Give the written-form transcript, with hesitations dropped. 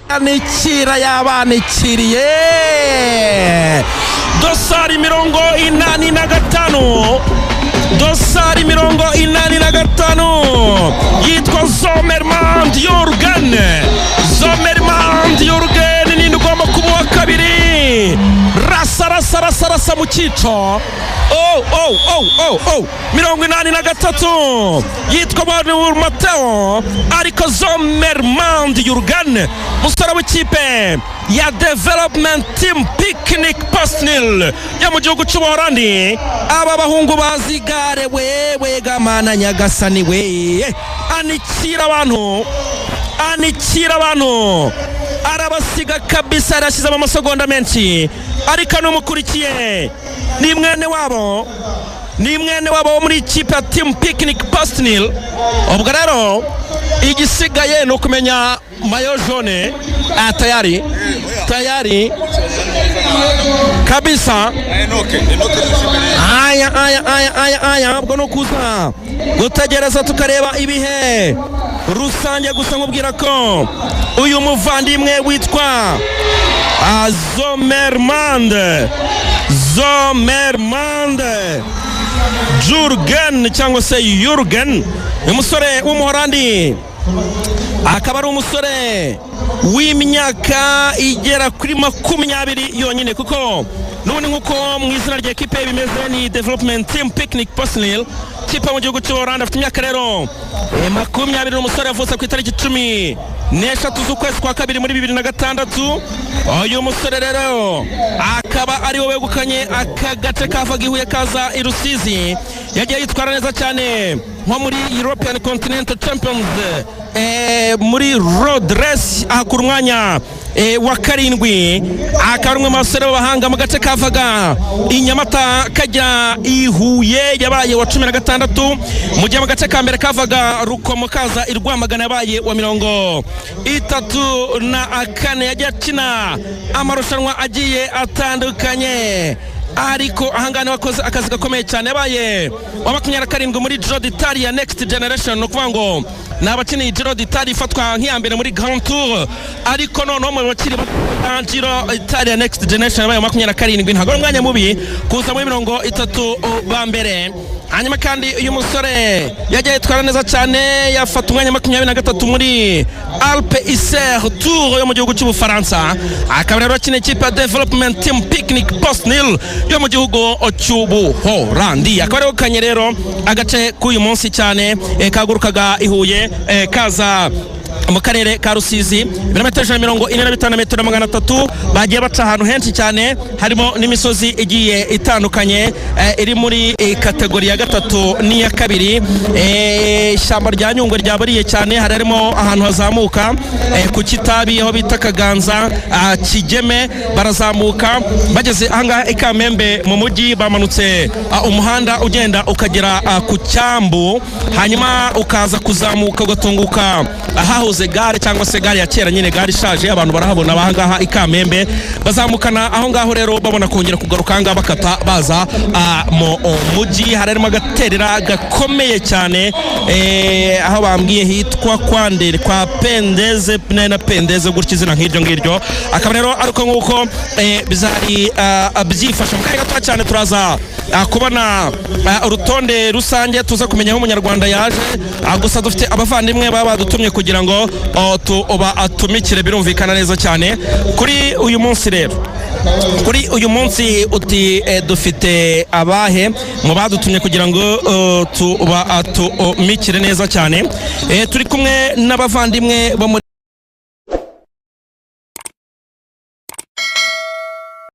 anikira yabanikiriye dosari 85 dosari 85 yitwa Zommermann Jürgen Zommermann Jürgen ni ngoma kuba wa kabiri rasa mu cyico 83 yitwa Matteo ariko Zommermann Jürgen musara w'ikipe ya Development Team Picnic Pasnil ya mu gihugu cy'Ubuholandi. Aba bahungu bazigare wewe gamana nyagasani we anikira abantu arabasiga kabisa, arashize mu masegonda menshi ariko n'umukurikiye ni mwene wabo muri ikipe ya Team Picnic Pasnil. Ubwo rero igisigaye no kumenya mayo jaune tayari kabisa. Aya ubwo no kuza gutegereza tukareba ibihe rusange. Gusa nkubwira ko uyu muvandimwe witwa Zommermann Jürgen cyangwa se Jürgen, umusore w'umuholandi, akaba ari umusore w'imyaka igera kuri 20 yonyine, kuko none nkuko mu izina rya equipe bimeze ni Development Team Picnic Pasnil kipe mu gihugu cy'Ubuholandi. Afite imyaka rero 20, umusore avutse ku itariki 13 z'ukwezi kwa kabiri muri 2006. uyu musore rero akaba ari wowe wegukanye aka gace kavaga i Huye kaza i Rusizi. Yagiye yitwara neza cyane nko muri European Continental Champions muri road race, akura umwanya wa 7. akaba umwe mu basore b'abahanga mu gace kavaga i Nyamata kajya i Huye, yabaye wa 16. mu gihe mu gace ka mbere kavaga Rukomo kaza i Rwamagana yabaye wa 34. yagiye akina amarushanwa agiye atandukanye, ariko ahangana wakoze akazi gakomeye cyane. Yabaye wa 27 muri Giro d'Italia Next Generation, no kuvuga ngo n'abakiniye Giro d'Italia ifatwa nk'iyambere muri Grand Tour, ariko noneho mu bakiri Giro d'Italia Next Generation yabaye wa 27. ntabwo ari umwanya mubi kuza muri 30 ba mbere. hanyuma kandi uyu musore yagiye yitwara neza cyane, yafata umwanya 23 muri Alpe Isère Tour yo mu gihugu cy'Ubufaransa. akaba rero akina ikipe ya Development Team Picnic Pasnil yo mu gihugu cy'Ubuholandi. akaba rero kanye rero agace k'uyu munsi cyane kagurukaga i Huye kaza mu karere ka Rusizi, 145 metero 300. bagiye baca ahantu henshi cyane, harimo n'imisozi igiye itandukanye iri muri kategori ya 3 n'iya 2. ishyamba rya Nyungwe ryabariye cyane, harimo ahantu hazamuka ku Kitabi aho bita Kaganza, Kigeme, barazamuka bageze ahangaha i Kamembe mu mujyi, bamanutse umuhanda ugenda ukagera ku Cyambu, hanyuma ukaza kuzamuka ugatunguka ahahoze gare cyangwa se gare ya kera nyine, gare ishaje. abantu barahabona ahangaha i Kamembe, bazamukana aho ngaho rero babona kongera kugaruka ahangaha bakata baza mu mujyi. harimo agaterera gakomeye cyane aho bambwiye hitwa Kwandere kwa Pendeze na Pendeze, gutya izina nk'iryo ngiryo. akaba rero ariko nk'uko bizari byifasha mu kanya gato cyane, turaza kubona urutonde rusange, tuza kumenya aho umunyarwanda yaje. gusa dufite abavandimwe baba badutumye kugira ngo atumikire, birumvikana neza cyane kuri uyu munsi. rero kuri uyu munsi dufite abahe mu badutumye kugira ngo atumikire neza cyane. turi kumwe n'abavandimwe bo